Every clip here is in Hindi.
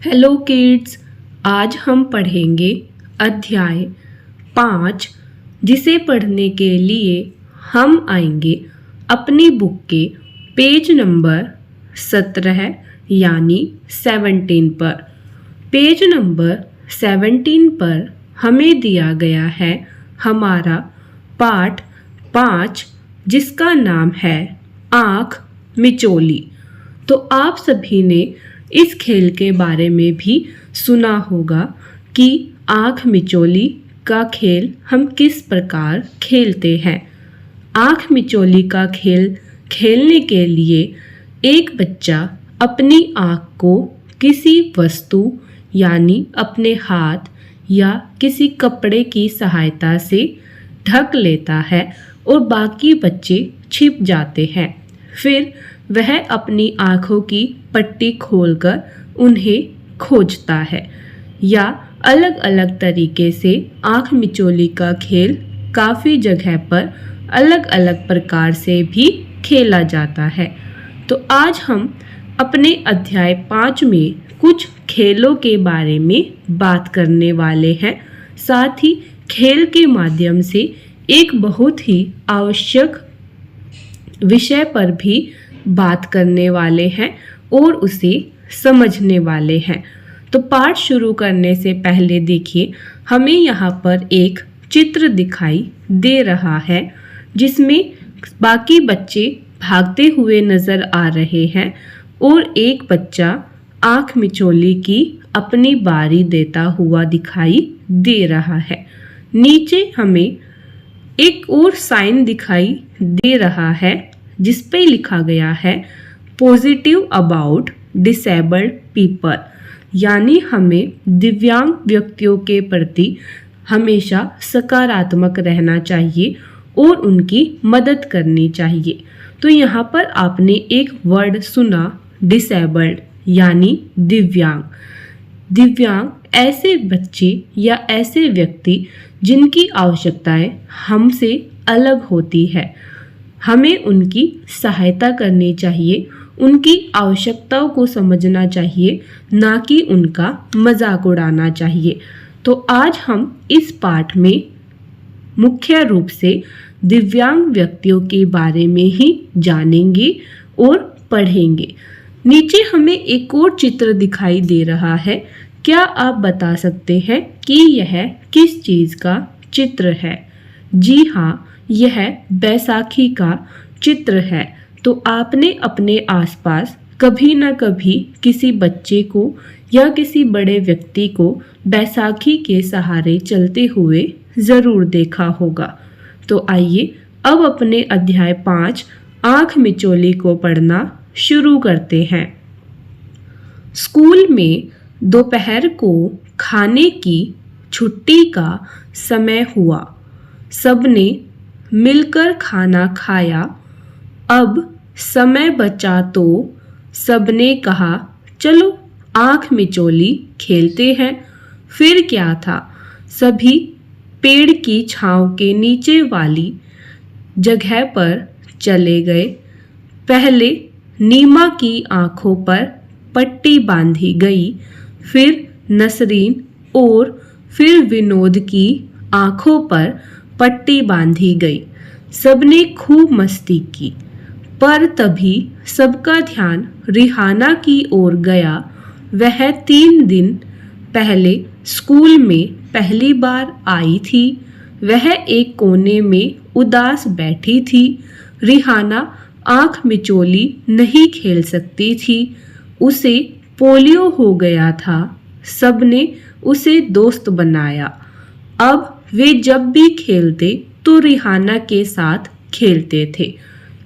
हेलो किड्स, आज हम पढ़ेंगे अध्याय 5, जिसे पढ़ने के लिए हम आएंगे अपनी बुक के पेज नंबर 17 यानी 17 पर। पेज नंबर 17 पर हमें दिया गया है हमारा पाठ 5, जिसका नाम है आँख मिचोली। तो आप सभी ने इस खेल के बारे में भी सुना होगा कि आँख मिचोली का खेल हम किस प्रकार खेलते हैं। आँख मिचोली का खेल खेलने के लिए एक बच्चा अपनी आँख को किसी वस्तु यानी अपने हाथ या किसी कपड़े की सहायता से ढक लेता है और बाकी बच्चे छिप जाते हैं। फिर वह अपनी आँखों की पट्टी खोलकर उन्हें खोजता है या अलग अलग तरीके से आँख मिचोली का खेल काफ़ी जगह पर अलग अलग प्रकार से भी खेला जाता है। तो आज हम अपने अध्याय 5 में कुछ खेलों के बारे में बात करने वाले हैं। साथ ही खेल के माध्यम से एक बहुत ही आवश्यक विषय पर भी बात करने वाले हैं और उसे समझने वाले हैं। तो पाठ शुरू करने से पहले देखिए, हमें यहाँ पर एक चित्र दिखाई दे रहा है जिसमें बाकी बच्चे भागते हुए नजर आ रहे हैं और एक बच्चा आँख मिचोली की अपनी बारी देता हुआ दिखाई दे रहा है। नीचे हमें एक और साइन दिखाई दे रहा है जिस पे लिखा गया है पॉजिटिव अबाउट डिसेबल्ड पीपल, यानी हमें दिव्यांग व्यक्तियों के प्रति हमेशा सकारात्मक रहना चाहिए और उनकी मदद करनी चाहिए। तो यहाँ पर आपने एक वर्ड सुना डिसेबल्ड यानी दिव्यांग। दिव्यांग ऐसे बच्चे या ऐसे व्यक्ति जिनकी आवश्यकताएं हमसे अलग होती है। हमें उनकी सहायता करनी चाहिए, उनकी आवश्यकताओं को समझना चाहिए, ना कि उनका मजाक उड़ाना चाहिए। तो आज हम इस पाठ में मुख्य रूप से दिव्यांग व्यक्तियों के बारे में ही जानेंगे और पढ़ेंगे। नीचे हमें एक और चित्र दिखाई दे रहा है। क्या आप बता सकते हैं कि यह किस चीज़ का चित्र है? जी हाँ, यह बैसाखी का चित्र है। तो आपने अपने आसपास कभी ना कभी किसी बच्चे को या किसी बड़े व्यक्ति को बैसाखी के सहारे चलते हुए ज़रूर देखा होगा। तो आइए अब अपने अध्याय 5 आँख मिचोली को पढ़ना शुरू करते हैं। स्कूल में दोपहर को खाने की छुट्टी का समय हुआ। सबने मिलकर खाना खाया। अब समय बचा तो सबने कहा चलो आँख मिचोली खेलते हैं। फिर क्या था, सभी पेड़ की छांव के नीचे वाली जगह पर चले गए। पहले नीमा की आँखों पर पट्टी बांधी गई, फिर नसरीन और फिर विनोद की आँखों पर पट्टी बांधी गई। सबने खूब मस्ती की, पर तभी सबका ध्यान रिहाना की ओर गया। वह 3 दिन पहले स्कूल में पहली बार आई थी। वह एक कोने में उदास बैठी थी। रिहाना आँख मिचोली नहीं खेल सकती थी, उसे पोलियो हो गया था। सबने उसे दोस्त बनाया। अब वे जब भी खेलते तो रिहाना के साथ खेलते थे।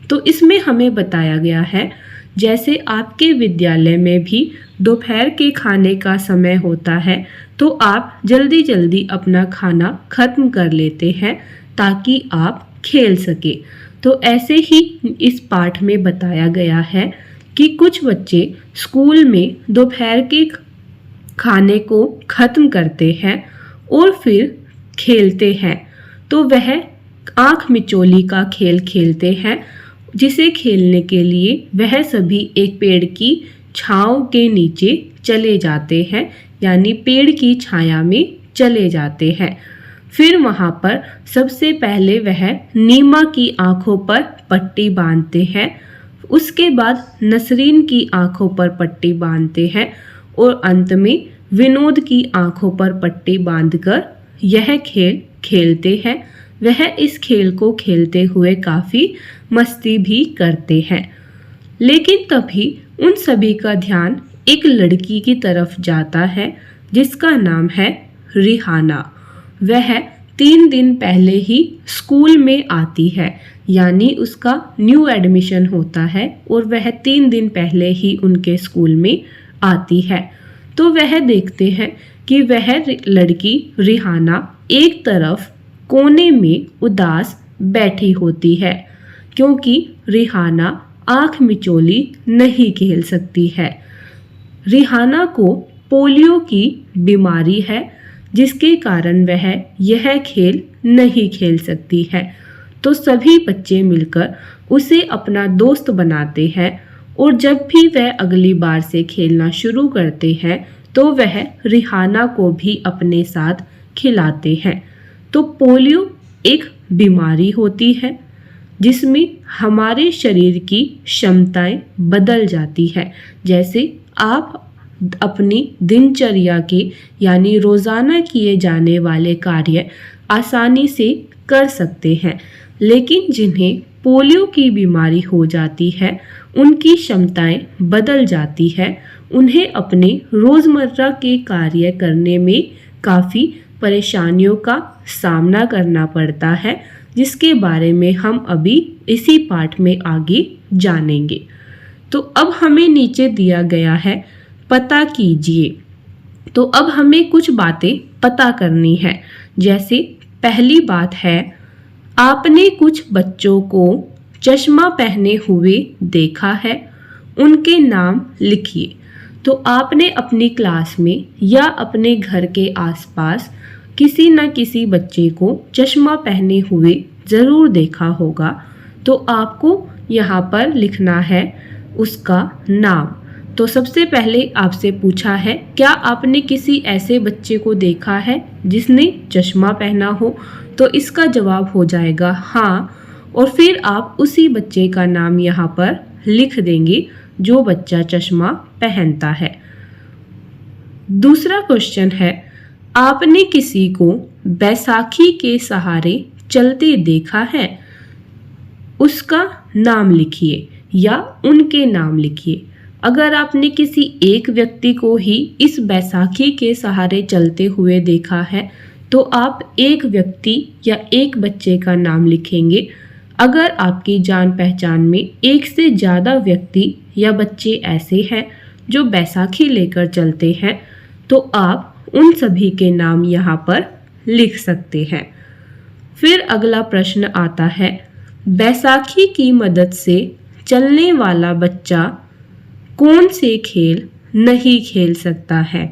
तो इसमें हमें बताया गया है जैसे आपके विद्यालय में भी दोपहर के खाने का समय होता है तो आप जल्दी जल्दी अपना खाना खत्म कर लेते हैं ताकि आप खेल सके। तो ऐसे ही इस पाठ में बताया गया है कि कुछ बच्चे स्कूल में दोपहर के खाने को खत्म करते हैं और फिर खेलते हैं। तो वह आँख मिचोली का खेल खेलते हैं, जिसे खेलने के लिए वह सभी एक पेड़ की छांव के नीचे चले जाते हैं, यानी पेड़ की छाया में चले जाते हैं। फिर वहाँ पर सबसे पहले वह नीमा की आंखों पर पट्टी बांधते हैं, उसके बाद नसरीन की आंखों पर पट्टी बांधते हैं और अंत में विनोद की आंखों पर पट्टी बांधकर यह खेल खेलते हैं। वह इस खेल को खेलते हुए काफ़ी मस्ती भी करते हैं। लेकिन तभी उन सभी का ध्यान एक लड़की की तरफ जाता है जिसका नाम है रिहाना। वह 3 दिन पहले ही स्कूल में आती है, यानी उसका न्यू एडमिशन होता है और वह 3 दिन पहले ही उनके स्कूल में आती है। तो वह देखते हैं कि वह लड़की रिहाना एक तरफ कोने में उदास बैठी होती है, क्योंकि रिहाना आँख मिचोली नहीं खेल सकती है। रिहाना को पोलियो की बीमारी है, जिसके कारण वह यह खेल नहीं खेल सकती है। तो सभी बच्चे मिलकर उसे अपना दोस्त बनाते हैं और जब भी वह अगली बार से खेलना शुरू करते हैं तो वह रिहाना को भी अपने साथ खिलाते हैं। तो पोलियो एक बीमारी होती है जिसमें हमारे शरीर की क्षमताएं बदल जाती है। जैसे आप अपनी दिनचर्या के यानी रोज़ाना किए जाने वाले कार्य आसानी से कर सकते हैं, लेकिन जिन्हें पोलियो की बीमारी हो जाती है उनकी क्षमताएं बदल जाती है। उन्हें अपने रोज़मर्रा के कार्य करने में काफ़ी परेशानियों का सामना करना पड़ता है, जिसके बारे में हम अभी इसी पाठ में आगे जानेंगे। तो अब हमें नीचे दिया गया है पता कीजिए। तो अब हमें कुछ बातें पता करनी है। जैसे पहली बात है, आपने कुछ बच्चों को चश्मा पहने हुए देखा है, उनके नाम लिखिए। तो आपने अपनी क्लास में या अपने घर के आसपास किसी न किसी बच्चे को चश्मा पहने हुए ज़रूर देखा होगा। तो आपको यहाँ पर लिखना है उसका नाम। तो सबसे पहले आपसे पूछा है, क्या आपने किसी ऐसे बच्चे को देखा है जिसने चश्मा पहना हो? तो इसका जवाब हो जाएगा हाँ, और फिर आप उसी बच्चे का नाम यहाँ पर लिख देंगे जो बच्चा चश्मा पहनता है। दूसरा क्वेश्चन है, आपने किसी को बैसाखी के सहारे चलते देखा है? उसका नाम लिखिए या उनके नाम लिखिए। अगर आपने किसी एक व्यक्ति को ही इस बैसाखी के सहारे चलते हुए देखा है तो आप एक व्यक्ति या एक बच्चे का नाम लिखेंगे। अगर आपकी जान पहचान में एक से ज़्यादा व्यक्ति या बच्चे ऐसे हैं जो बैसाखी लेकर चलते हैं तो आप उन सभी के नाम यहाँ पर लिख सकते हैं। फिर अगला प्रश्न आता है, बैसाखी की मदद से चलने वाला बच्चा कौन से खेल नहीं खेल सकता है?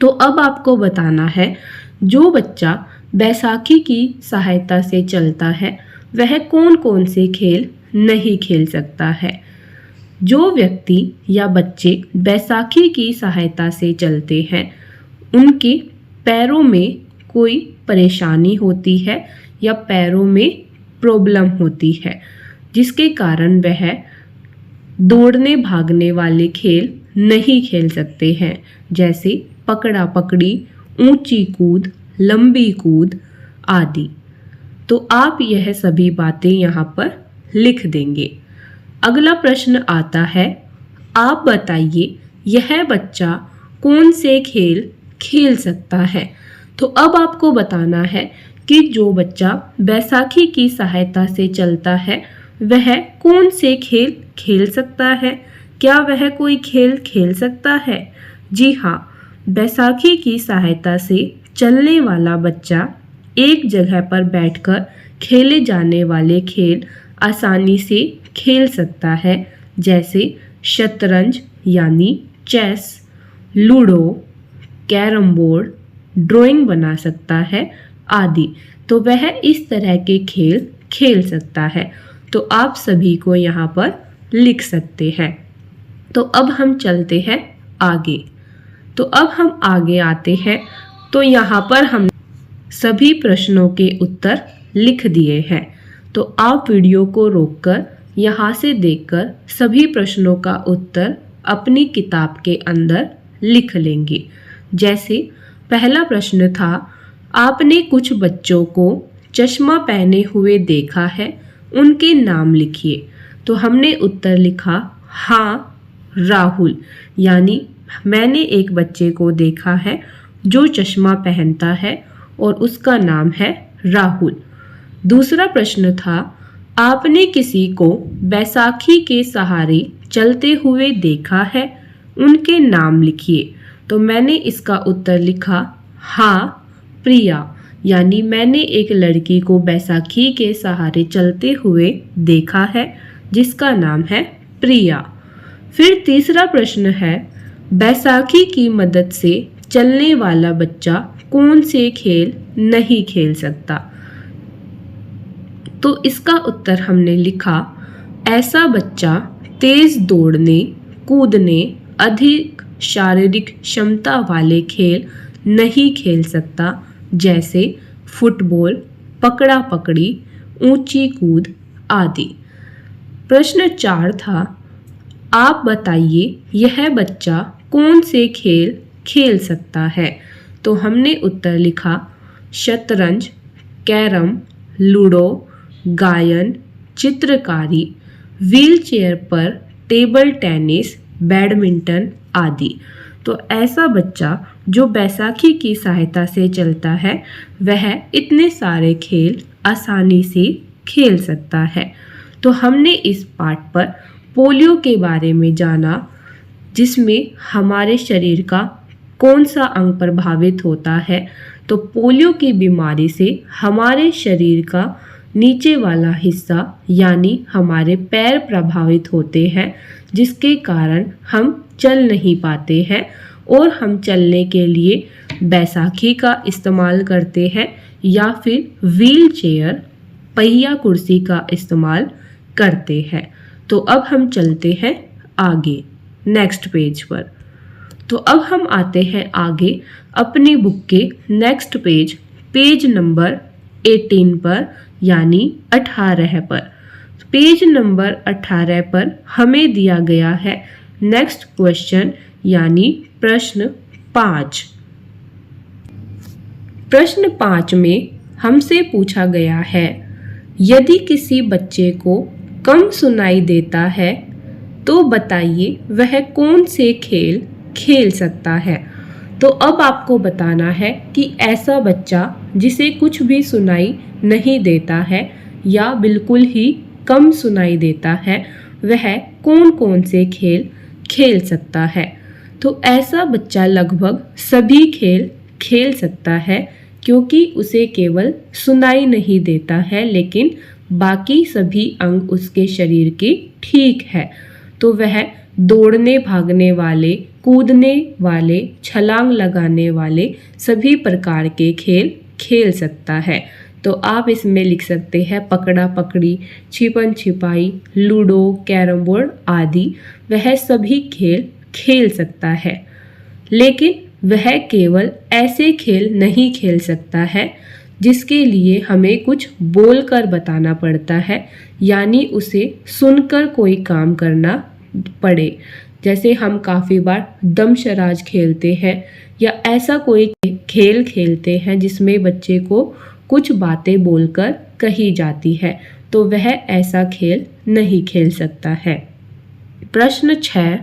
तो अब आपको बताना है, जो बच्चा बैसाखी की सहायता से चलता है वह कौन कौन से खेल नहीं खेल सकता है। जो व्यक्ति या बच्चे बैसाखी की सहायता से चलते हैं उनके पैरों में कोई परेशानी होती है या पैरों में प्रॉब्लम होती है, जिसके कारण वह दौड़ने भागने वाले खेल नहीं खेल सकते हैं, जैसे पकड़ा पकड़ी, ऊंची कूद, लंबी कूद आदि। तो आप यह सभी बातें यहाँ पर लिख देंगे। अगला प्रश्न आता है, आप बताइए यह बच्चा कौन से खेल खेल सकता है? तो अब आपको बताना है कि जो बच्चा बैसाखी की सहायता से चलता है वह कौन से खेल खेल सकता है। क्या वह कोई खेल खेल सकता है? जी हाँ, बैसाखी की सहायता से चलने वाला बच्चा एक जगह पर बैठकर खेले जाने वाले खेल आसानी से खेल सकता है, जैसे शतरंज यानी chess, ludo, carrom board, drawing बना सकता है आदि। तो वह इस तरह के खेल खेल सकता है। तो आप सभी को यहाँ पर लिख सकते हैं। तो अब हम चलते हैं आगे। तो अब हम आगे आते हैं, तो यहाँ पर हम सभी प्रश्नों के उत्तर लिख दिए हैं। तो आप वीडियो को रोककर यहाँ से देखकर सभी प्रश्नों का उत्तर अपनी किताब के अंदर लिख लेंगे। जैसे पहला प्रश्न था, आपने कुछ बच्चों को चश्मा पहने हुए देखा है, उनके नाम लिखिए। तो हमने उत्तर लिखा हाँ राहुल, यानी मैंने एक बच्चे को देखा है जो चश्मा पहनता है और उसका नाम है राहुल। दूसरा प्रश्न था, आपने किसी को बैसाखी के सहारे चलते हुए देखा है, उनके नाम लिखिए। तो मैंने इसका उत्तर लिखा हाँ प्रिया, यानी मैंने एक लड़की को बैसाखी के सहारे चलते हुए देखा है जिसका नाम है प्रिया। फिर तीसरा प्रश्न है, बैसाखी की मदद से चलने वाला बच्चा कौन से खेल नहीं खेल सकता। तो इसका उत्तर हमने लिखा, ऐसा बच्चा तेज दौड़ने कूदने अधिक शारीरिक क्षमता वाले खेल नहीं खेल सकता, जैसे फुटबॉल, पकड़ा पकड़ी, ऊंची कूद आदि। प्रश्न 4 था, आप बताइए यह बच्चा कौन से खेल खेल सकता है। तो हमने उत्तर लिखा शतरंज, कैरम, लूडो, गायन, चित्रकारी, व्हीलचेयर पर टेबल टेनिस, बैडमिंटन आदि। तो ऐसा बच्चा जो बैसाखी की सहायता से चलता है वह इतने सारे खेल आसानी से खेल सकता है। तो हमने इस पाठ पर पोलियो के बारे में जाना, जिसमें हमारे शरीर का कौन सा अंग प्रभावित होता है। तो पोलियो की बीमारी से हमारे शरीर का नीचे वाला हिस्सा यानी हमारे पैर प्रभावित होते हैं, जिसके कारण हम चल नहीं पाते हैं और हम चलने के लिए बैसाखी का इस्तेमाल करते हैं या फिर व्हील चेयर पहिया कुर्सी का इस्तेमाल करते हैं। तो अब हम चलते हैं आगे नेक्स्ट पेज पर। तो अब हम आते हैं आगे अपनी बुक के नेक्स्ट पेज, पेज नंबर 18 पर यानी 18 पर। पेज नंबर 18 पर हमें दिया गया है नेक्स्ट क्वेश्चन यानी प्रश्न 5। प्रश्न 5 में हमसे पूछा गया है, यदि किसी बच्चे को कम सुनाई देता है तो बताइए वह कौन से खेल खेल सकता है। तो अब आपको बताना है कि ऐसा बच्चा जिसे कुछ भी सुनाई नहीं देता है या बिल्कुल ही कम सुनाई देता है वह कौन कौन से खेल खेल सकता है। तो ऐसा बच्चा लगभग सभी खेल खेल सकता है, क्योंकि उसे केवल सुनाई नहीं देता है लेकिन बाकी सभी अंग उसके शरीर के ठीक है। तो वह दौड़ने भागने वाले, कूदने वाले, छलांग लगाने वाले सभी प्रकार के खेल खेल सकता है। तो आप इसमें लिख सकते हैं पकड़ा पकड़ी, छिपन छिपाई, लूडो, कैरम बोर्ड आदि। वह सभी खेल खेल सकता है, लेकिन वह केवल ऐसे खेल नहीं खेल सकता है जिसके लिए हमें कुछ बोलकर बताना पड़ता है, यानी उसे सुनकर कोई काम करना पड़े। जैसे हम काफ़ी बार दमशराज खेलते हैं या ऐसा कोई खेल खेलते हैं जिसमें बच्चे को कुछ बातें बोलकर कही जाती है, तो वह ऐसा खेल नहीं खेल सकता है। प्रश्न 6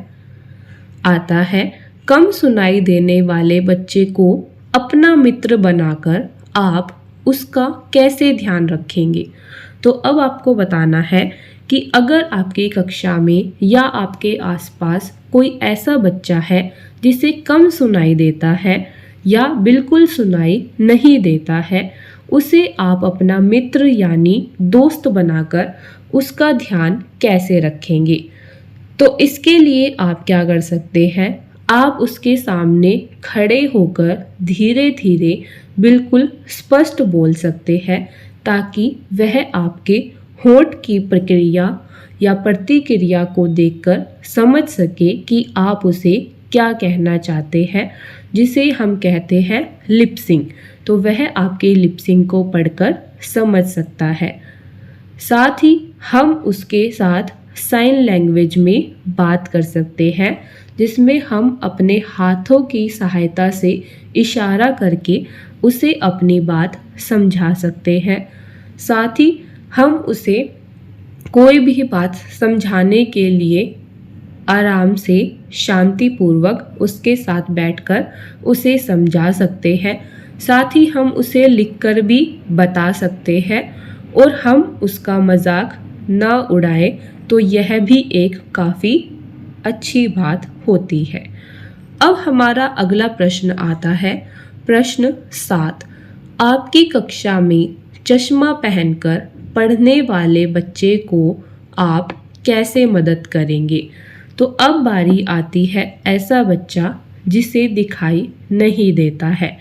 आता है, कम सुनाई देने वाले बच्चे को अपना मित्र बनाकर आप उसका कैसे ध्यान रखेंगे। तो अब आपको बताना है कि अगर आपकी कक्षा में या आपके आसपास कोई ऐसा बच्चा है जिसे कम सुनाई देता है या बिल्कुल सुनाई नहीं देता है, उसे आप अपना मित्र यानी दोस्त बनाकर उसका ध्यान कैसे रखेंगे। तो इसके लिए आप क्या कर सकते हैं, आप उसके सामने खड़े होकर धीरे धीरे बिल्कुल स्पष्ट बोल सकते हैं, ताकि वह आपके होंठ की प्रक्रिया या प्रतिक्रिया को देखकर समझ सके कि आप उसे क्या कहना चाहते हैं, जिसे हम कहते हैं लिपसिंग। तो वह आपके लिपसिंग को पढ़कर समझ सकता है। साथ ही हम उसके साथ साइन लैंग्वेज में बात कर सकते हैं, जिसमें हम अपने हाथों की सहायता से इशारा करके उसे अपनी बात समझा सकते हैं। साथ ही हम उसे कोई भी बात समझाने के लिए आराम से शांतिपूर्वक उसके साथ बैठकर उसे समझा सकते हैं। साथ ही हम उसे लिखकर भी बता सकते हैं और हम उसका मजाक ना उड़ाए तो यह भी एक काफ़ी अच्छी बात होती है। अब हमारा अगला प्रश्न आता है, प्रश्न 7। आपकी कक्षा में चश्मा पहनकर पढ़ने वाले बच्चे को आप कैसे मदद करेंगे? तो अब बारी आती है ऐसा बच्चा जिसे दिखाई नहीं देता है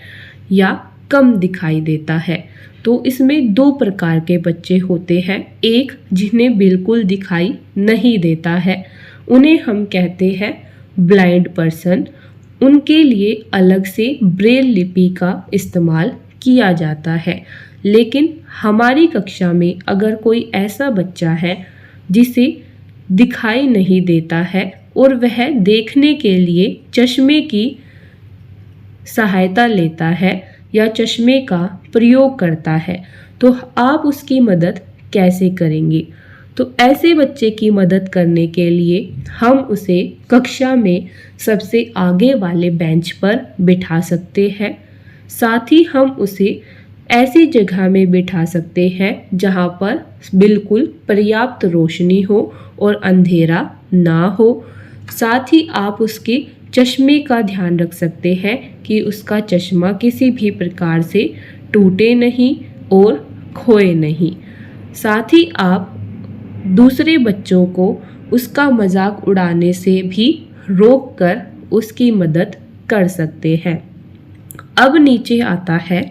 या कम दिखाई देता है। तो इसमें दो प्रकार के बच्चे होते हैं। एक जिन्हें बिल्कुल दिखाई नहीं देता है, उन्हें हम कहते हैं ब्लाइंड पर्सन। उनके लिए अलग से ब्रेल लिपि का इस्तेमाल किया जाता है। लेकिन हमारी कक्षा में अगर कोई ऐसा बच्चा है जिसे दिखाई नहीं देता है और वह देखने के लिए चश्मे की सहायता लेता है या चश्मे का प्रयोग करता है, तो आप उसकी मदद कैसे करेंगे? तो ऐसे बच्चे की मदद करने के लिए हम उसे कक्षा में सबसे आगे वाले बेंच पर बिठा सकते हैं। साथ ही हम उसे ऐसी जगह में बिठा सकते हैं जहां पर बिल्कुल पर्याप्त रोशनी हो और अंधेरा ना हो। साथ ही आप उसके चश्मे का ध्यान रख सकते हैं कि उसका चश्मा किसी भी प्रकार से टूटे नहीं और खोए नहीं। साथ ही आप दूसरे बच्चों को उसका मजाक उड़ाने से भी रोककर उसकी मदद कर सकते हैं। अब नीचे आता है,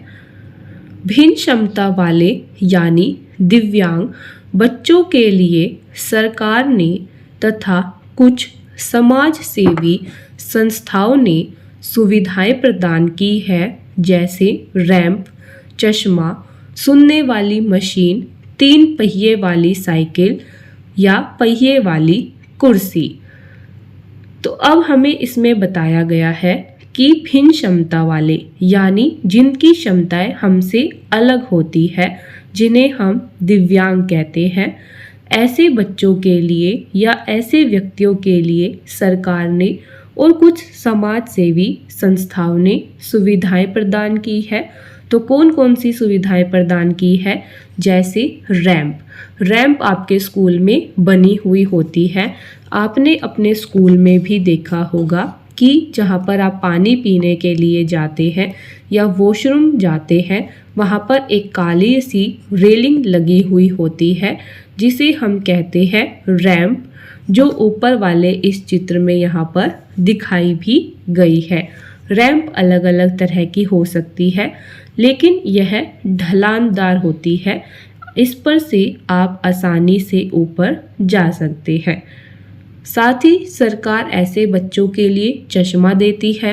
भिन्न क्षमता वाले यानी दिव्यांग बच्चों के लिए सरकार ने तथा कुछ समाज सेवी संस्थाओं ने सुविधाएं प्रदान की है, जैसे रैंप, चश्मा, सुनने वाली मशीन, 3 पहिए वाली साइकिल या पहिए वाली कुर्सी। तो अब हमें इसमें बताया गया है कि भिन्न क्षमता वाले यानी जिनकी क्षमताएं हमसे अलग होती है, जिन्हें हम दिव्यांग कहते हैं, ऐसे बच्चों के लिए या ऐसे व्यक्तियों के लिए सरकार ने और कुछ समाज सेवी संस्थाओं ने सुविधाएं प्रदान की है। तो कौन कौन सी सुविधाएं प्रदान की है? जैसे रैंप आपके स्कूल में बनी हुई होती है। आपने अपने स्कूल में भी देखा होगा कि जहाँ पर आप पानी पीने के लिए जाते हैं या वॉशरूम जाते हैं, वहाँ पर एक काली सी रेलिंग लगी हुई होती है, जिसे हम कहते हैं रैंप, जो ऊपर वाले इस चित्र में यहाँ पर दिखाई भी गई है। रैंप अलग अलग तरह की हो सकती है, लेकिन यह ढलानदार होती है। इस पर से आप आसानी से ऊपर जा सकते हैं। साथ ही सरकार ऐसे बच्चों के लिए चश्मा देती है।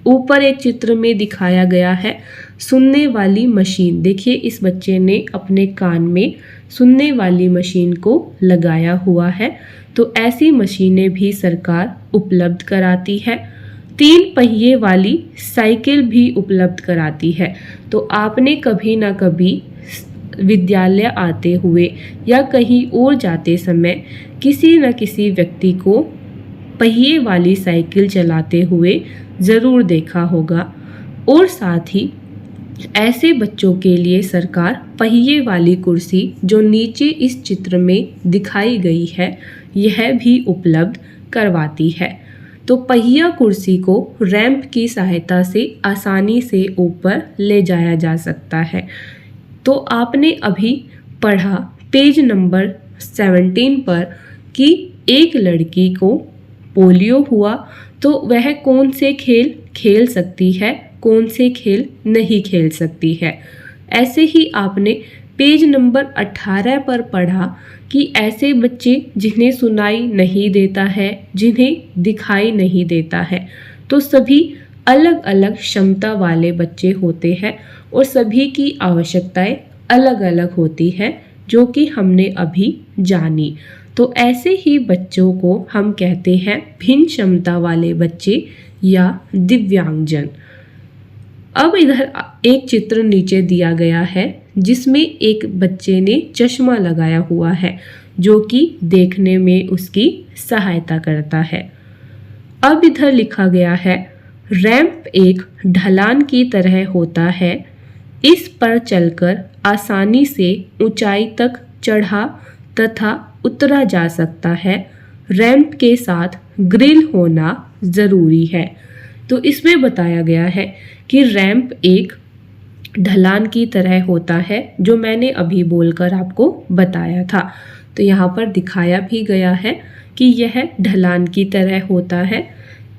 ऊपर एक चित्र में दिखाया गया है सुनने वाली मशीन। देखिए, इस बच्चे ने अपने कान में सुनने वाली मशीन को लगाया हुआ है। तो ऐसी मशीनें भी सरकार उपलब्ध कराती है। 3 पहिए वाली साइकिल भी उपलब्ध कराती है। तो आपने कभी ना कभी विद्यालय आते हुए या कहीं और जाते समय किसी न किसी व्यक्ति को पहिए वाली साइकिल चलाते हुए ज़रूर देखा होगा। और साथ ही ऐसे बच्चों के लिए सरकार पहिए वाली कुर्सी, जो नीचे इस चित्र में दिखाई गई है, यह भी उपलब्ध करवाती है। तो पहिया कुर्सी को रैंप की सहायता से आसानी से ऊपर ले जाया जा सकता है। तो आपने अभी पढ़ा पेज नंबर 17 पर कि एक लड़की को पोलियो हुआ, तो वह कौन से खेल खेल सकती है, कौन से खेल नहीं खेल सकती है। ऐसे ही आपने पेज नंबर 18 पर पढ़ा कि ऐसे बच्चे जिन्हें सुनाई नहीं देता है, जिन्हें दिखाई नहीं देता है, तो सभी अलग अलग क्षमता वाले बच्चे होते हैं और सभी की आवश्यकताएं अलग अलग होती है, जो कि हमने अभी जानी। तो ऐसे ही बच्चों को हम कहते हैं भिन्न क्षमता वाले बच्चे या दिव्यांगजन। अब इधर एक चित्र नीचे दिया गया है जिसमें एक बच्चे ने चश्मा लगाया हुआ है, जो कि देखने में उसकी सहायता करता है। अब इधर लिखा गया है रैंप एक ढलान की तरह होता है, इस पर चलकर आसानी से ऊंचाई तक चढ़ा तथा उतरा जा सकता है। रैंप के साथ ग्रिल होना ज़रूरी है। तो इसमें बताया गया है कि रैंप एक ढलान की तरह होता है, जो मैंने अभी बोलकर आपको बताया था। तो यहाँ पर दिखाया भी गया है कि यह ढलान की तरह होता है,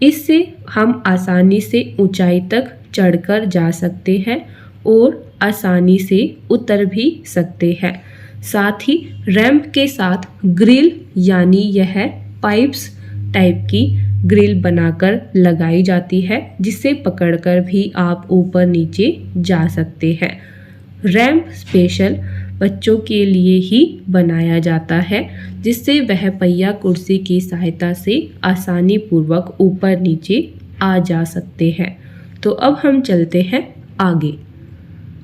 इससे हम आसानी से ऊंचाई तक चढ़कर जा सकते हैं और आसानी से उतर भी सकते हैं। साथ ही रैंप के साथ ग्रिल यानी यह पाइप्स टाइप की ग्रिल बनाकर लगाई जाती है, जिसे पकड़कर भी आप ऊपर नीचे जा सकते हैं। रैंप स्पेशल बच्चों के लिए ही बनाया जाता है, जिससे वह पहिया कुर्सी की सहायता से आसानी पूर्वक ऊपर नीचे आ जा सकते हैं। तो अब हम चलते हैं आगे।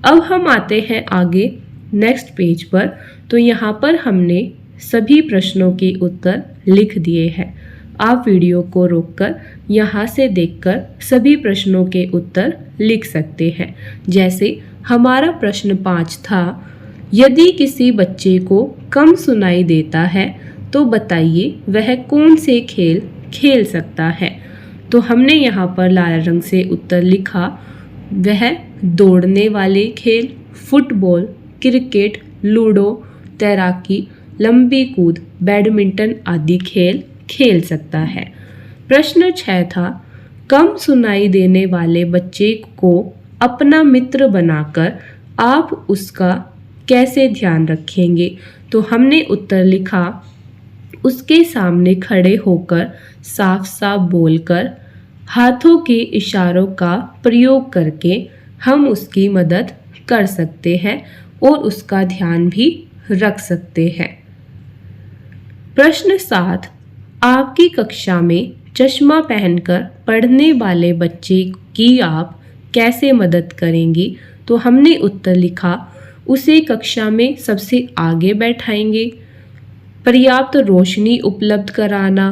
अब हम आते हैं आगे नेक्स्ट पेज पर। तो यहाँ पर हमने सभी प्रश्नों के उत्तर लिख दिए हैं। आप वीडियो को रोककर यहाँ से देखकर सभी प्रश्नों के उत्तर लिख सकते हैं। जैसे हमारा प्रश्न 5 था, यदि किसी बच्चे को कम सुनाई देता है तो बताइए वह कौन से खेल खेल सकता है। तो हमने यहाँ पर लाल रंग से उत्तर लिखा, वह दौड़ने वाले खेल, फुटबॉल, क्रिकेट, लूडो, तैराकी, लंबी कूद, बैडमिंटन आदि खेल खेल सकता है। प्रश्न 6 था, कम सुनाई देने वाले बच्चे को अपना मित्र बनाकर आप उसका कैसे ध्यान रखेंगे। तो हमने उत्तर लिखा, उसके सामने खड़े होकर साफ साफ बोलकर हाथों के इशारों का प्रयोग करके हम उसकी मदद कर सकते हैं और उसका ध्यान भी रख सकते हैं। प्रश्न 7, आपकी कक्षा में चश्मा पहनकर पढ़ने वाले बच्चे की आप कैसे मदद करेंगी। तो हमने उत्तर लिखा, उसे कक्षा में सबसे आगे बैठाएंगे, पर्याप्त रोशनी उपलब्ध कराना,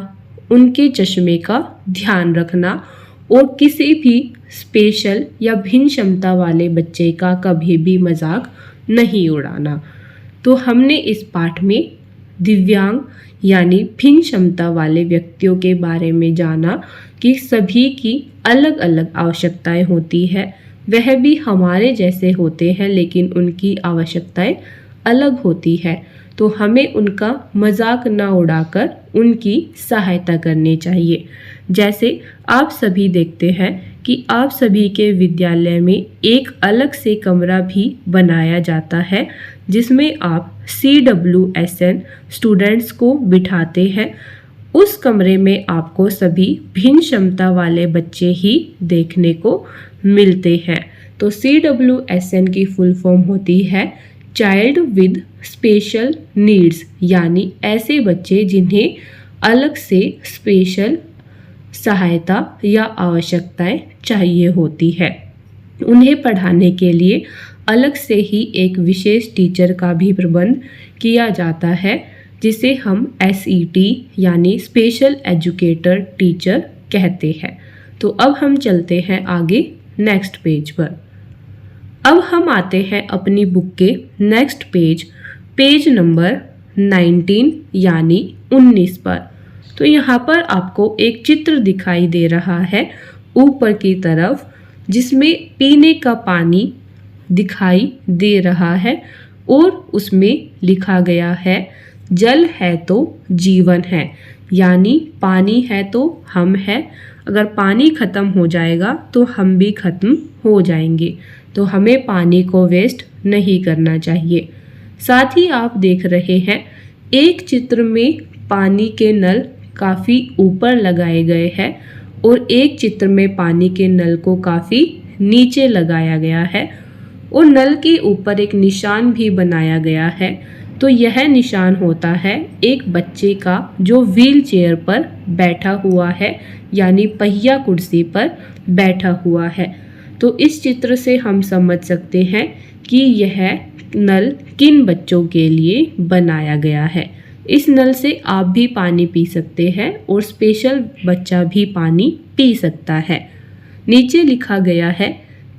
उनके चश्मे का ध्यान रखना और किसी भी स्पेशल या भिन्न क्षमता वाले बच्चे का कभी भी मजाक नहीं उड़ाना। तो हमने इस पाठ में दिव्यांग यानी भिन्न क्षमता वाले व्यक्तियों के बारे में जाना कि सभी की अलग अलग आवश्यकताएं होती है। वह भी हमारे जैसे होते हैं, लेकिन उनकी आवश्यकताएं अलग होती है। तो हमें उनका मजाक ना उड़ाकर उनकी सहायता करनी चाहिए। जैसे आप सभी देखते हैं कि आप सभी के विद्यालय में एक अलग से कमरा भी बनाया जाता है, जिसमें आप CWSN स्टूडेंट्स को बिठाते हैं। उस कमरे में आपको सभी भिन्न क्षमता वाले बच्चे ही देखने को मिलते हैं। तो CWSN की फुल फॉर्म होती है चाइल्ड विद स्पेशल नीड्स, यानी ऐसे बच्चे जिन्हें अलग से स्पेशल सहायता या आवश्यकताएं चाहिए होती है। उन्हें पढ़ाने के लिए अलग से ही एक विशेष टीचर का भी प्रबंध किया जाता है, जिसे हम SET यानी स्पेशल एजुकेटर टीचर कहते हैं। तो अब हम चलते हैं आगे नेक्स्ट पेज पर। अब हम आते हैं अपनी बुक के नेक्स्ट पेज नंबर 19 यानी 19 पर। तो यहाँ पर आपको एक चित्र दिखाई दे रहा है ऊपर की तरफ, जिसमें पीने का पानी दिखाई दे रहा है और उसमें लिखा गया है जल है तो जीवन है, यानी पानी है तो हम हैं। अगर पानी ख़त्म हो जाएगा तो हम भी ख़त्म हो जाएंगे। तो हमें पानी को वेस्ट नहीं करना चाहिए। साथ ही आप देख रहे हैं एक चित्र में पानी के नल काफ़ी ऊपर लगाए गए हैं और एक चित्र में पानी के नल को काफ़ी नीचे लगाया गया है और नल के ऊपर एक निशान भी बनाया गया है। तो यह निशान होता है एक बच्चे का जो व्हील चेयर पर बैठा हुआ है, यानी पहिया कुर्सी पर बैठा हुआ है। तो इस चित्र से हम समझ सकते हैं कि यह नल किन बच्चों के लिए बनाया गया है। इस नल से आप भी पानी पी सकते हैं और स्पेशल बच्चा भी पानी पी सकता है। नीचे लिखा गया है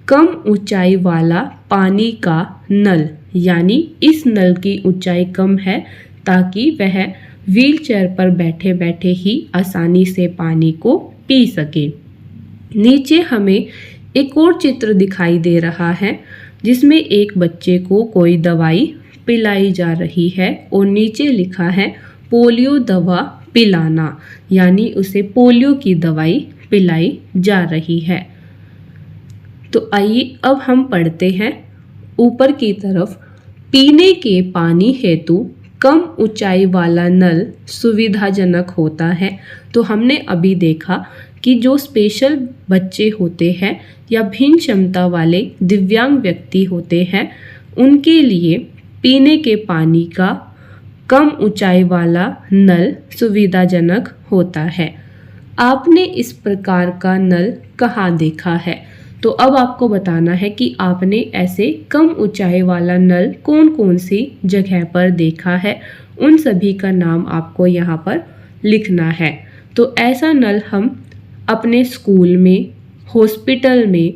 कम ऊंचाई वाला पानी का नल, यानी इस नल की ऊंचाई कम है ताकि वह व्हील चेयर पर बैठे बैठे ही आसानी से पानी को पी सके। नीचे हमें एक और चित्र दिखाई दे रहा है जिसमें एक बच्चे को कोई दवाई पिलाई जा रही है और नीचे लिखा है पोलियो दवा पिलाना, यानी उसे पोलियो की दवाई पिलाई जा रही है। तो आइए अब हम पढ़ते हैं ऊपर की तरफ। पीने के पानी हेतु कम ऊंचाई वाला नल सुविधाजनक होता है। तो हमने अभी देखा कि जो स्पेशल बच्चे होते हैं या भिन्न क्षमता वाले दिव्यांग व्यक्ति होते हैं उनके लिए पीने के पानी का कम ऊंचाई वाला नल सुविधाजनक होता है। आपने इस प्रकार का नल कहाँ देखा है? तो अब आपको बताना है कि आपने ऐसे कम ऊंचाई वाला नल कौन कौन सी जगह पर देखा है। उन सभी का नाम आपको यहाँ पर लिखना है। तो ऐसा नल हम अपने स्कूल में, हॉस्पिटल में,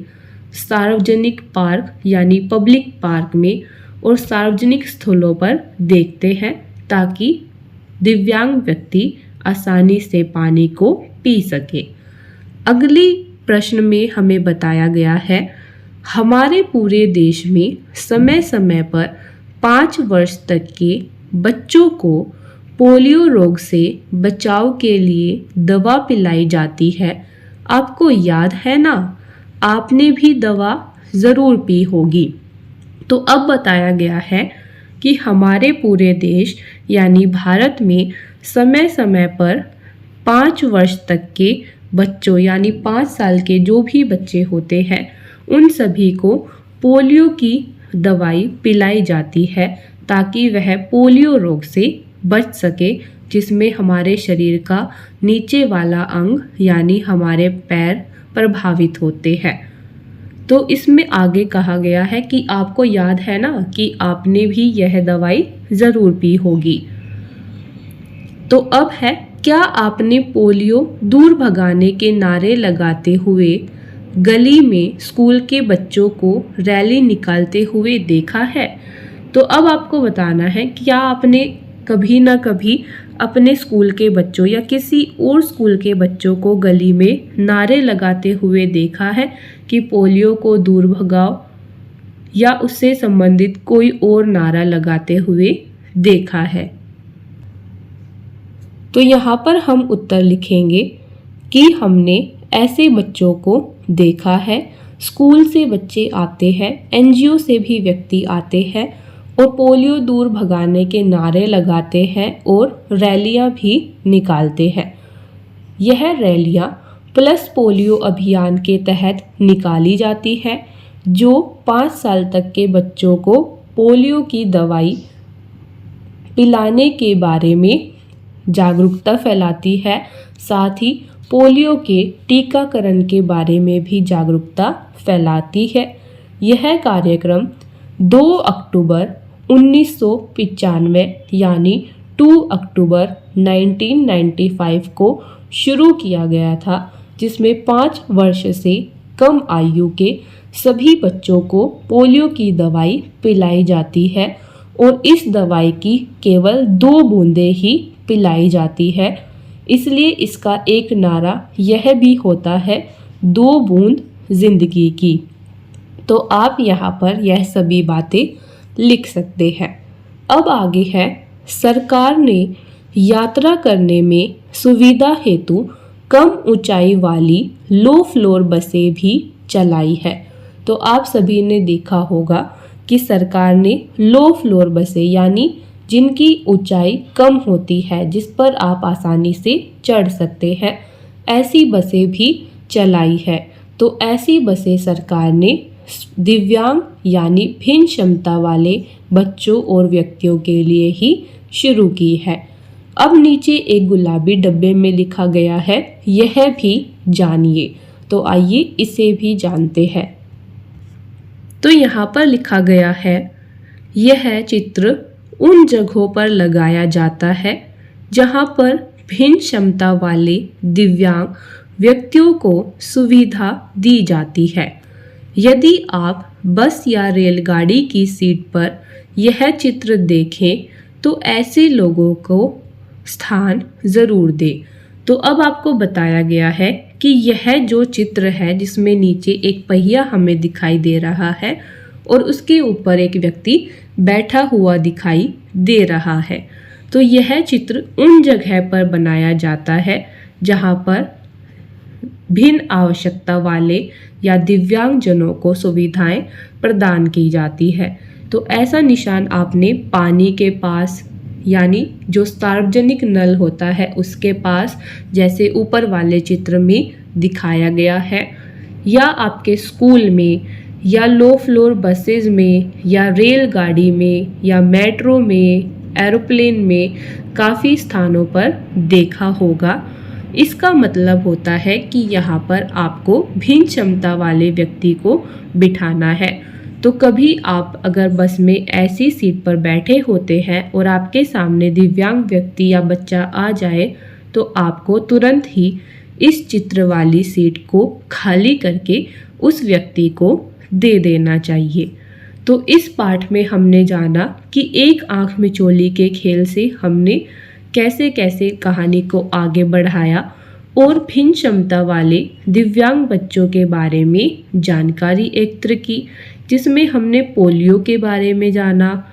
सार्वजनिक पार्क यानी पब्लिक पार्क में और सार्वजनिक स्थलों पर देखते हैं ताकि दिव्यांग व्यक्ति आसानी से पानी को पी सके। अगली प्रश्न में हमें बताया गया है हमारे पूरे देश में समय समय पर 5 वर्ष तक के बच्चों को पोलियो रोग से बचाव के लिए दवा पिलाई जाती है। आपको याद है ना? आपने भी दवा ज़रूर पी होगी। तो अब बताया गया है कि हमारे पूरे देश यानी भारत में समय समय पर 5 वर्ष तक के बच्चों यानी 5 साल के जो भी बच्चे होते हैं उन सभी को पोलियो की दवाई पिलाई जाती है ताकि वह पोलियो रोग से बच सके, जिसमें हमारे शरीर का नीचे वाला अंग यानी हमारे पैर प्रभावित होते हैं। तो इसमें आगे कहा गया है कि आपको याद है ना कि आपने भी यह दवाई ज़रूर पी होगी। तो अब है, क्या आपने पोलियो दूर भगाने के नारे लगाते हुए गली में स्कूल के बच्चों को रैली निकालते हुए देखा है? तो अब आपको बताना है क्या आपने कभी ना कभी अपने स्कूल के बच्चों या किसी और स्कूल के बच्चों को गली में नारे लगाते हुए देखा है कि पोलियो को दूर भगाओ, या उससे संबंधित कोई और नारा लगाते हुए देखा है? तो यहाँ पर हम उत्तर लिखेंगे कि हमने ऐसे बच्चों को देखा है। स्कूल से बच्चे आते हैं, एनजीओ से भी व्यक्ति आते हैं और पोलियो दूर भगाने के नारे लगाते हैं और रैलियां भी निकालते हैं। यह रैलियां प्लस पोलियो अभियान के तहत निकाली जाती है जो 5 साल तक के बच्चों को पोलियो की दवाई पिलाने के बारे में जागरूकता फैलाती है। साथ ही पोलियो के टीकाकरण के बारे में भी जागरूकता फैलाती है। यह कार्यक्रम 2 अक्टूबर 1995 यानी 2 अक्टूबर 1995 को शुरू किया गया था, जिसमें 5 वर्ष से कम आयु के सभी बच्चों को पोलियो की दवाई पिलाई जाती है और इस दवाई की केवल 2 बूंदें ही पिलाई जाती है। इसलिए इसका एक नारा यह भी होता है, 2 बूंद जिंदगी की। तो आप यहाँ पर यह सभी बातें लिख सकते हैं। अब आगे है, सरकार ने यात्रा करने में सुविधा हेतु कम ऊंचाई वाली लो फ्लोर बसें भी चलाई है। तो आप सभी ने देखा होगा कि सरकार ने लो फ्लोर बसें यानी जिनकी ऊंचाई कम होती है, जिस पर आप आसानी से चढ़ सकते हैं, ऐसी बसें भी चलाई है। तो ऐसी बसें सरकार ने दिव्यांग यानी भिन्न क्षमता वाले बच्चों और व्यक्तियों के लिए ही शुरू की है। अब नीचे एक गुलाबी डब्बे में लिखा गया है, यह भी जानिए। तो आइए इसे भी जानते हैं। तो यहाँ पर लिखा गया है, यह चित्र उन जगहों पर लगाया जाता है जहाँ पर भिन्न क्षमता वाले दिव्यांग व्यक्तियों को सुविधा दी जाती है। यदि आप बस या रेलगाड़ी की सीट पर यह चित्र देखें तो ऐसे लोगों को स्थान ज़रूर दें। तो अब आपको बताया गया है कि यह जो चित्र है जिसमें नीचे एक पहिया हमें दिखाई दे रहा है और उसके ऊपर एक व्यक्ति बैठा हुआ दिखाई दे रहा है, तो यह चित्र उन जगह पर बनाया जाता है जहाँ पर भिन्न आवश्यकता वाले या दिव्यांगजनों को सुविधाएं प्रदान की जाती है। तो ऐसा निशान आपने पानी के पास यानी जो सार्वजनिक नल होता है उसके पास, जैसे ऊपर वाले चित्र में दिखाया गया है, या आपके स्कूल में या लो फ्लोर बसेस में या रेलगाड़ी में या मेट्रो में, एरोप्लेन में काफ़ी स्थानों पर देखा होगा। इसका मतलब होता है कि यहाँ पर आपको भिन्न क्षमता वाले व्यक्ति को बिठाना है। तो कभी आप अगर बस में ऐसी सीट पर बैठे होते हैं और आपके सामने दिव्यांग व्यक्ति या बच्चा आ जाए, तो आपको तुरंत ही इस चित्र वाली सीट को खाली करके उस व्यक्ति को दे देना चाहिए। तो इस पाठ में हमने जाना कि एक आँख मिचौली के खेल से हमने कैसे कैसे कहानी को आगे बढ़ाया और भिन्न क्षमता वाले दिव्यांग बच्चों के बारे में जानकारी एकत्र की, जिसमें हमने पोलियो के बारे में जाना,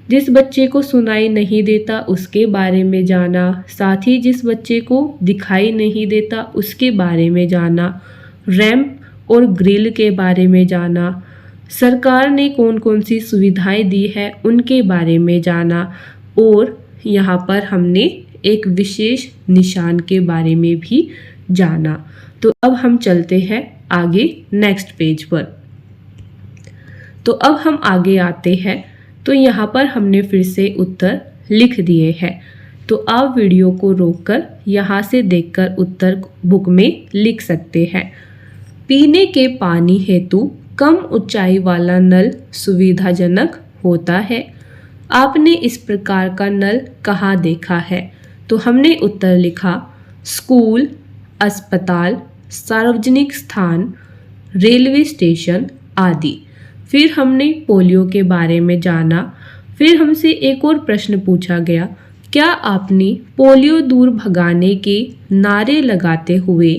जिस बच्चे को सुनाई नहीं देता उसके बारे में जाना, साथ ही जिस बच्चे को दिखाई नहीं देता उसके बारे में जाना, रैंप और ग्रिल के बारे में जाना, सरकार ने कौन कौन सी सुविधाएं दी है उनके बारे में जाना, और यहाँ पर हमने एक विशेष निशान के बारे में भी जाना। तो अब हम चलते हैं आगे नेक्स्ट पेज पर। तो अब हम आगे आते हैं, तो यहाँ पर हमने फिर से उत्तर लिख दिए हैं। तो आप वीडियो को रोककर यहाँ से देखकर उत्तर बुक में लिख सकते हैं। पीने के पानी हेतु कम ऊंचाई वाला नल सुविधाजनक होता है। आपने इस प्रकार का नल कहाँ देखा है? तो हमने उत्तर लिखा, स्कूल, अस्पताल, सार्वजनिक स्थान, रेलवे स्टेशन आदि। फिर हमने पोलियो के बारे में जाना। फिर हमसे एक और प्रश्न पूछा गया, क्या आपने पोलियो दूर भगाने के नारे लगाते हुए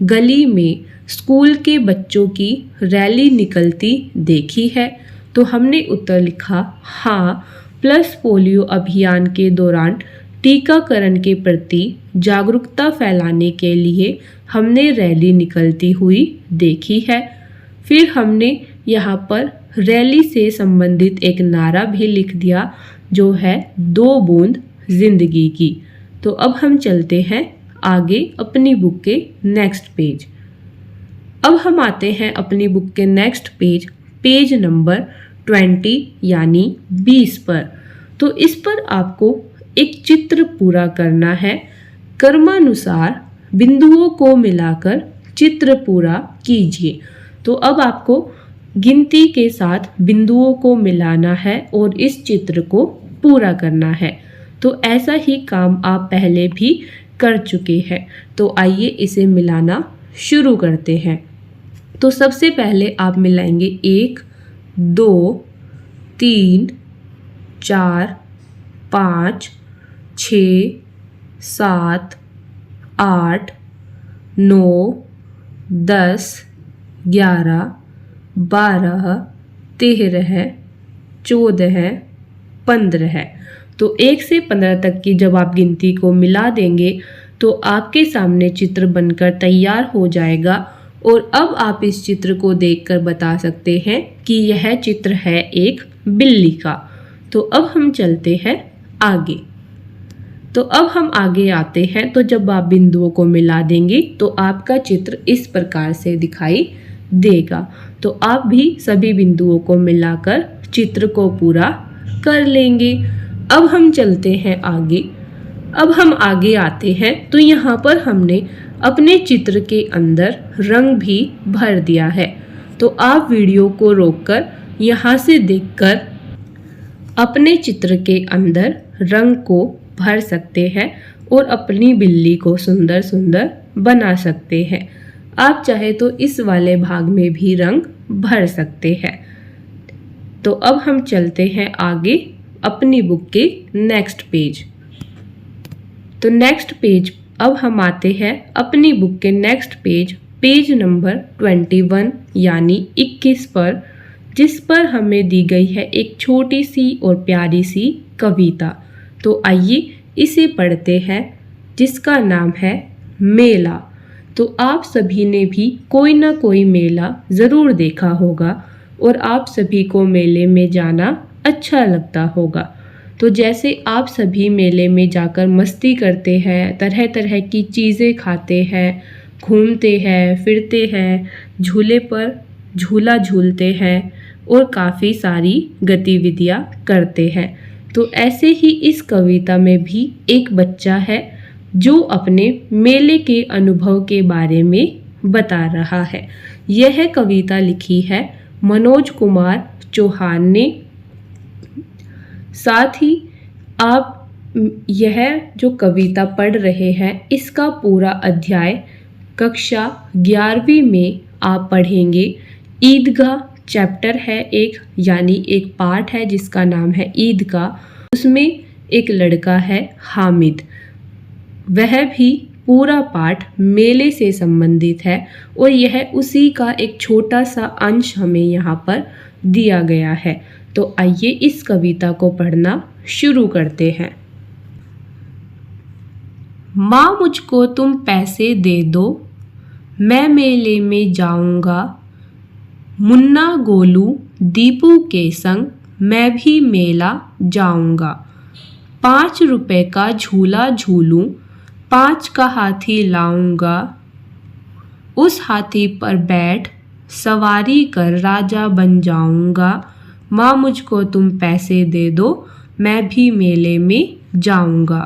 गली में स्कूल के बच्चों की रैली निकलती देखी है? तो हमने उत्तर लिखा, हाँ, प्लस पोलियो अभियान के दौरान टीकाकरण के प्रति जागरूकता फैलाने के लिए हमने रैली निकलती हुई देखी है। फिर हमने यहाँ पर रैली से संबंधित एक नारा भी लिख दिया, जो है 2 बूंद जिंदगी की। तो अब हम चलते हैं आगे अपनी बुक के नेक्स्ट पेज। अब हम आते हैं अपनी बुक के नेक्स्ट पेज, पेज नंबर 20 यानी 20 पर। तो इस पर आपको एक चित्र पूरा करना है। क्रमानुसार बिंदुओं को मिलाकर चित्र पूरा कीजिए। तो अब आपको गिनती के साथ बिंदुओं को मिलाना है और इस चित्र को पूरा करना है। तो ऐसा ही काम आप पहले भी कर चुके हैं। तो आइए इसे मिलाना शुरू करते हैं। तो सबसे पहले आप मिलाएंगे 1, 2, 3, 4, 5, 6, 7, 8, 9, 10, 11, 12, 13, 14, 15। तो 1 से 15 तक की जब आप गिनती को मिला देंगे तो आपके सामने चित्र बनकर तैयार हो जाएगा। और अब आप इस चित्र को देखकर बता सकते हैं कि यह चित्र है एक बिल्ली का। तो अब हम चलते हैं आगे। तो अब हम आगे आते हैं, तो जब आप बिंदुओं को मिला देंगे तो आपका चित्र इस प्रकार से दिखाई देगा। तो आप भी सभी बिंदुओं को मिलाकर चित्र को पूरा कर लेंगे। अब हम चलते हैं आगे। अब हम आगे आते हैं, तो यहाँ पर हमने अपने चित्र के अंदर रंग भी भर दिया है। तो आप वीडियो को रोककर यहाँ से देखकर अपने चित्र के अंदर रंग को भर सकते हैं और अपनी बिल्ली को सुंदर सुंदर बना सकते हैं। आप चाहे तो इस वाले भाग में भी रंग भर सकते हैं। तो अब हम चलते हैं आगे अपनी बुक के नेक्स्ट पेज। तो नेक्स्ट पेज अब हम आते हैं अपनी बुक के नेक्स्ट पेज, पेज नंबर 21 यानी 21 पर, जिस पर हमें दी गई है एक छोटी सी और प्यारी सी कविता। तो आइए इसे पढ़ते हैं, जिसका नाम है मेला। तो आप सभी ने भी कोई ना कोई मेला ज़रूर देखा होगा और आप सभी को मेले में जाना अच्छा लगता होगा। तो जैसे आप सभी मेले में जाकर मस्ती करते हैं, तरह तरह की चीज़ें खाते हैं, घूमते हैं, फिरते हैं, झूले पर झूला झूलते हैं और काफ़ी सारी गतिविधियाँ करते हैं। तो ऐसे ही इस कविता में भी एक बच्चा है जो अपने मेले के अनुभव के बारे में बता रहा है। यह कविता लिखी है मनोज कुमार चौहान ने। साथ ही आप यह जो कविता पढ़ रहे हैं, इसका पूरा अध्याय कक्षा 11वीं में आप पढ़ेंगे। ईदगाह चैप्टर है एक, यानी एक पाठ है जिसका नाम है ईदगाह। उसमें एक लड़का है हामिद, वह भी पूरा पाठ मेले से संबंधित है और यह उसी का एक छोटा सा अंश हमें यहाँ पर दिया गया है। तो आइए इस कविता को पढ़ना शुरू करते हैं। माँ मुझको तुम पैसे दे दो, मैं मेले में जाऊंगा। मुन्ना गोलू दीपू के संग मैं भी मेला जाऊंगा। 5 रुपए का झूला झूलूं, 5 का हाथी लाऊंगा। उस हाथी पर बैठ सवारी कर राजा बन जाऊंगा। माँ मुझको तुम पैसे दे दो, मैं भी मेले में जाऊंगा।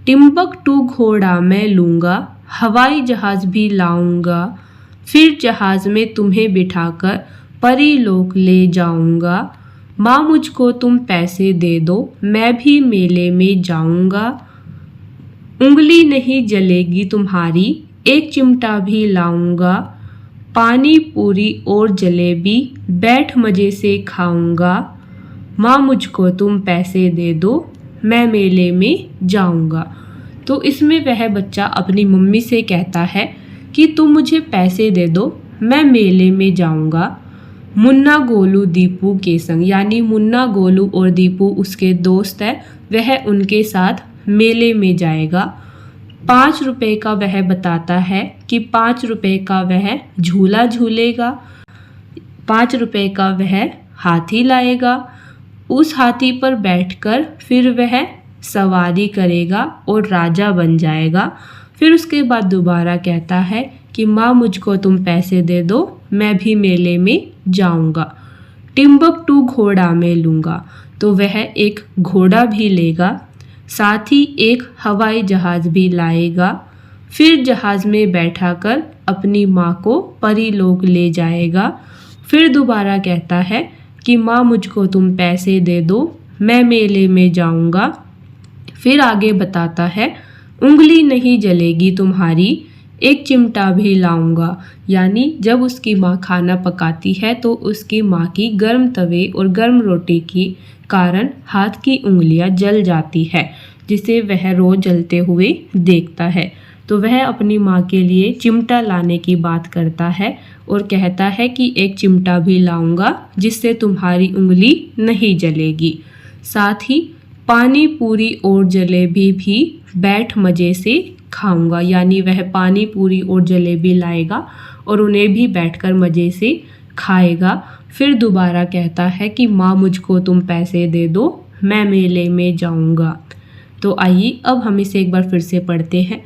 टिम्बकटू घोड़ा मैं लूँगा, हवाई जहाज़ भी लाऊंगा। फिर जहाज़ में तुम्हें बिठाकर परीलोक ले जाऊंगा। माँ मुझको तुम पैसे दे दो, मैं भी मेले में जाऊंगा। उंगली नहीं जलेगी तुम्हारी, एक चिमटा भी लाऊंगा। पानी पूरी और जलेबी बैठ मज़े से खाऊंगा। माँ मुझको तुम पैसे दे दो, मैं मेले में जाऊंगा। तो इसमें वह बच्चा अपनी मम्मी से कहता है कि तुम मुझे पैसे दे दो, मैं मेले में जाऊंगा। मुन्ना गोलू दीपू के संग, यानी मुन्ना गोलू और दीपू उसके दोस्त है, वह उनके साथ मेले में जाएगा। 5 रुपए का वह बताता है कि 5 रुपए का वह झूला झूलेगा, 5 रुपए का वह हाथी लाएगा। उस हाथी पर बैठकर फिर वह सवारी करेगा और राजा बन जाएगा। फिर उसके बाद दोबारा कहता है कि माँ मुझको तुम पैसे दे दो, मैं भी मेले में जाऊंगा। टिम्बकटू घोड़ा मैं लूँगा, तो वह एक घोड़ा भी लेगा, साथ ही एक हवाई जहाज़ भी लाएगा। फिर जहाज़ में बैठाकर अपनी माँ को परीलोक ले जाएगा। फिर दोबारा कहता है कि माँ मुझको तुम पैसे दे दो, मैं मेले में जाऊंगा। फिर आगे बताता है उंगली नहीं जलेगी तुम्हारी, एक चिमटा भी लाऊंगा। यानी जब उसकी माँ खाना पकाती है तो उसकी माँ की गर्म तवे और गर्म रोटी के कारण हाथ की उंगलियां जल जाती है, जिसे वह रोज जलते हुए देखता है। तो वह अपनी माँ के लिए चिमटा लाने की बात करता है और कहता है कि एक चिमटा भी लाऊंगा जिससे तुम्हारी उंगली नहीं जलेगी। साथ ही पानी पूरी और जलेबी भी बैठ मज़े से खाऊंगा, यानी वह पानी पूरी और जलेबी लाएगा और उन्हें भी बैठकर मज़े से खाएगा, फिर दोबारा कहता है कि माँ मुझको तुम पैसे दे दो, मैं मेले में जाऊँगा। तो आइए अब हम इसे एक बार फिर से पढ़ते हैं।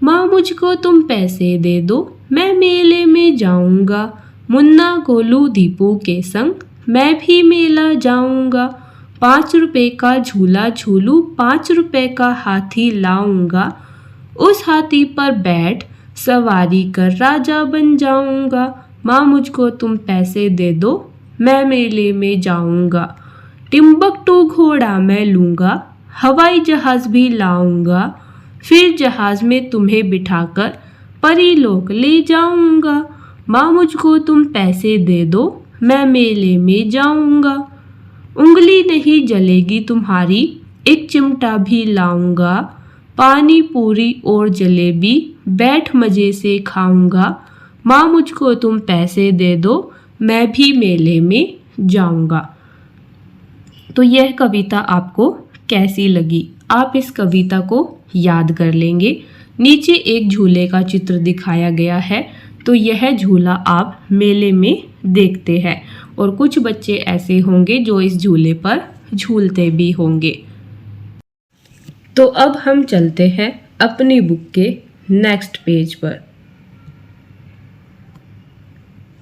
माँ मुझको तुम पैसे दे दो, मैं मेले में जाऊँगा, मुन्ना गोलू दीपू के संग मैं भी मेला जाऊँगा। 5 रुपए का झूला झूलू, 5 रुपए का हाथी लाऊंगा, उस हाथी पर बैठ सवारी कर राजा बन जाऊंगा। माँ मुझको तुम पैसे दे दो, मैं मेले में जाऊंगा, टिम्बकटू घोड़ा मैं लूँगा, हवाई जहाज़ भी लाऊंगा, फिर जहाज़ में तुम्हें बिठाकर परीलोक ले जाऊंगा। माँ मुझको तुम पैसे दे दो, मैं मेले में जाऊंगा, उंगली नहीं जलेगी तुम्हारी, एक चिमटा भी लाऊंगा, पानी पूरी और जलेबी बैठ मज़े से खाऊंगा। माँ मुझको तुम पैसे दे दो, मैं भी मेले में जाऊंगा। तो यह कविता आपको कैसी लगी? आप इस कविता को याद कर लेंगे। नीचे एक झूले का चित्र दिखाया गया है, तो यह झूला आप मेले में देखते हैं और कुछ बच्चे ऐसे होंगे जो इस झूले पर झूलते भी होंगे। तो अब हम चलते हैं अपनी बुक के नेक्स्ट पेज पर।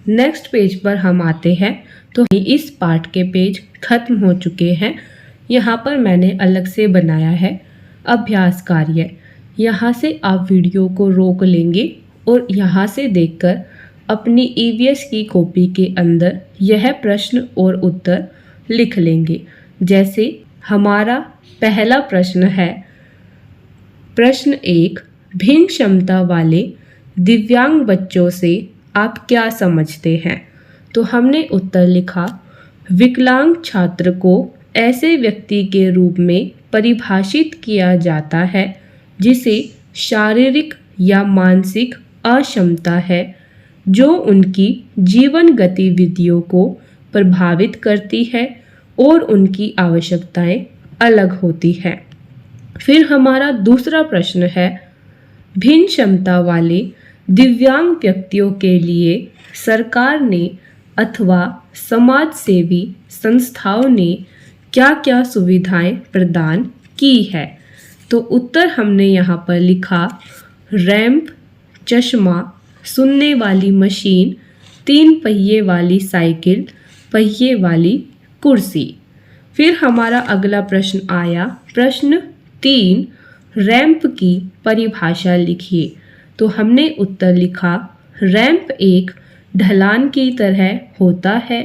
नेक्स्ट पेज पर हम आते हैं तो इस पार्ट के पेज खत्म हो चुके हैं। यहाँ पर मैंने अलग से बनाया है अभ्यास कार्य। यहाँ से आप वीडियो को रोक लेंगे और यहाँ से देखकर अपनी ईवीएस की कॉपी के अंदर यह प्रश्न और उत्तर लिख लेंगे। जैसे हमारा पहला प्रश्न है, प्रश्न 1, भिन्न क्षमता वाले दिव्यांग बच्चों से आप क्या समझते हैं? तो हमने उत्तर लिखा, विकलांग छात्र को ऐसे व्यक्ति के रूप में परिभाषित किया जाता है जिसे शारीरिक या मानसिक अक्षमता है जो उनकी जीवन गतिविधियों को प्रभावित करती है और उनकी आवश्यकताएं अलग होती हैं। फिर हमारा दूसरा प्रश्न है, भिन्न क्षमता वाले दिव्यांग व्यक्तियों के लिए सरकार ने अथवा समाज सेवी संस्थाओं ने क्या क्या सुविधाएं प्रदान की है? तो उत्तर हमने यहाँ पर लिखा, रैंप, चश्मा, सुनने वाली मशीन, 3 पहिए वाली साइकिल, पहिए वाली कुर्सी। फिर हमारा अगला प्रश्न आया, प्रश्न 3, रैंप की परिभाषा लिखिए। तो हमने उत्तर लिखा, रैंप एक ढलान की तरह होता है,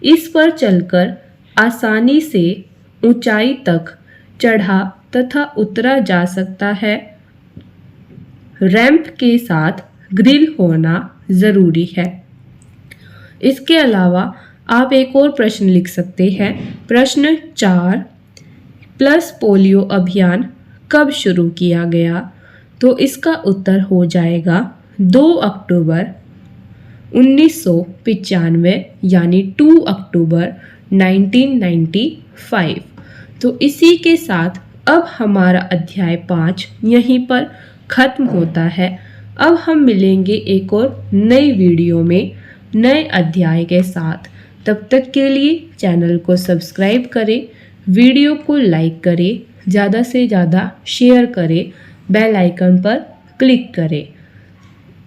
इस पर चलकर आसानी से ऊंचाई तक चढ़ा तथा उतरा जा सकता है। रैंप के साथ ग्रिल होना ज़रूरी है। इसके अलावा आप एक और प्रश्न लिख सकते हैं, प्रश्न 4, प्लस पोलियो अभियान कब शुरू किया गया? तो इसका उत्तर हो जाएगा 2 अक्टूबर 1995 यानी 2 अक्टूबर 1995। तो इसी के साथ अब हमारा अध्याय 5 यहीं पर ख़त्म होता है। अब हम मिलेंगे एक और नई वीडियो में नए अध्याय के साथ। तब तक के लिए चैनल को सब्सक्राइब करें, वीडियो को लाइक करें, ज़्यादा से ज़्यादा शेयर करें, बेल आइकन पर क्लिक करें।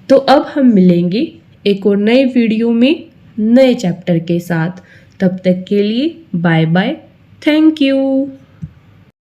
तो अब हम मिलेंगे एक और नए वीडियो में नए चैप्टर के साथ। तब तक के लिए बाय बाय, थैंक यू।